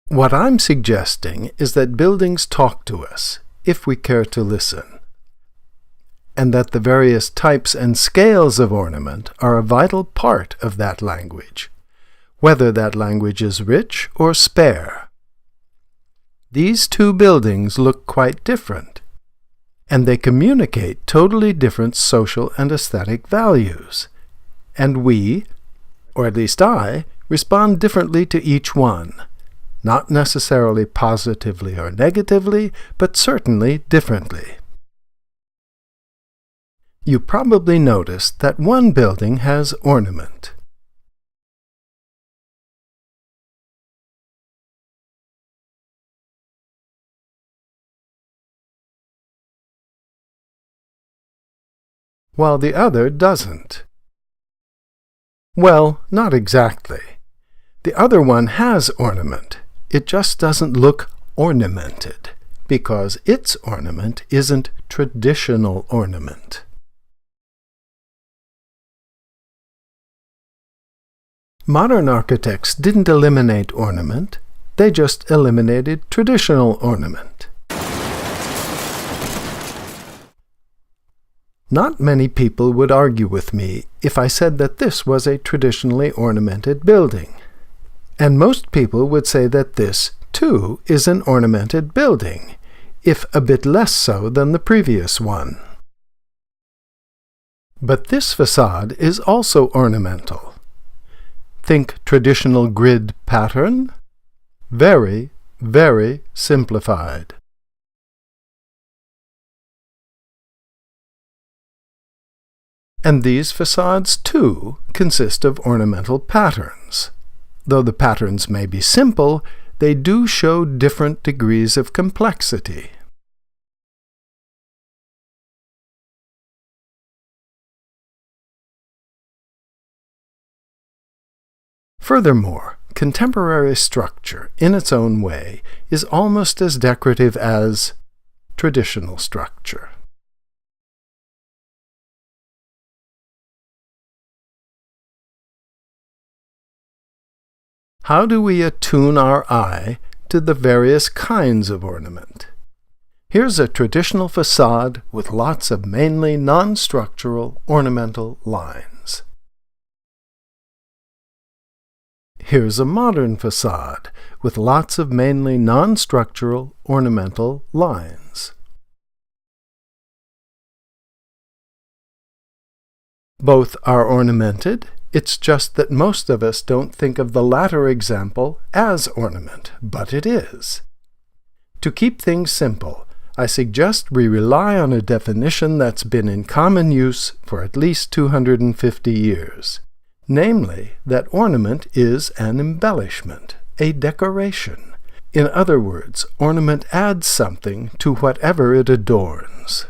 What I'm suggesting is that buildings talk to us, if we care to listen, and that the various types and scales of ornament are a vital part of that language, whether that language is rich or spare. These two buildings look quite different, and they communicate totally different social and aesthetic values, and we, or at least I, respond differently to each one. Not necessarily positively or negatively, but certainly differently. You probably noticed that one building has ornament. While the other doesn't. Well, not exactly. The other one has ornament. It just doesn't look ornamented, because its ornament isn't traditional ornament. Modern architects didn't eliminate ornament, they just eliminated traditional ornament. Not many people would argue with me if I said that this was a traditionally ornamented building. And most people would say that this, too, is an ornamented building, if a bit less so than the previous one. But this facade is also ornamental. Think traditional grid pattern? Very, very simplified. And these facades, too, consist of ornamental patterns. Though the patterns may be simple, they do show different degrees of complexity. Furthermore, contemporary structure, in its own way, is almost as decorative as traditional structure. How do we attune our eye to the various kinds of ornament? Here's a traditional facade with lots of mainly non-structural ornamental lines. Here's a modern facade with lots of mainly non-structural ornamental lines. Both are ornamented. It's just that most of us don't think of the latter example as ornament, but it is. To keep things simple, I suggest we rely on a definition that's been in common use for at least 250 years, namely that ornament is an embellishment, a decoration. In other words, ornament adds something to whatever it adorns.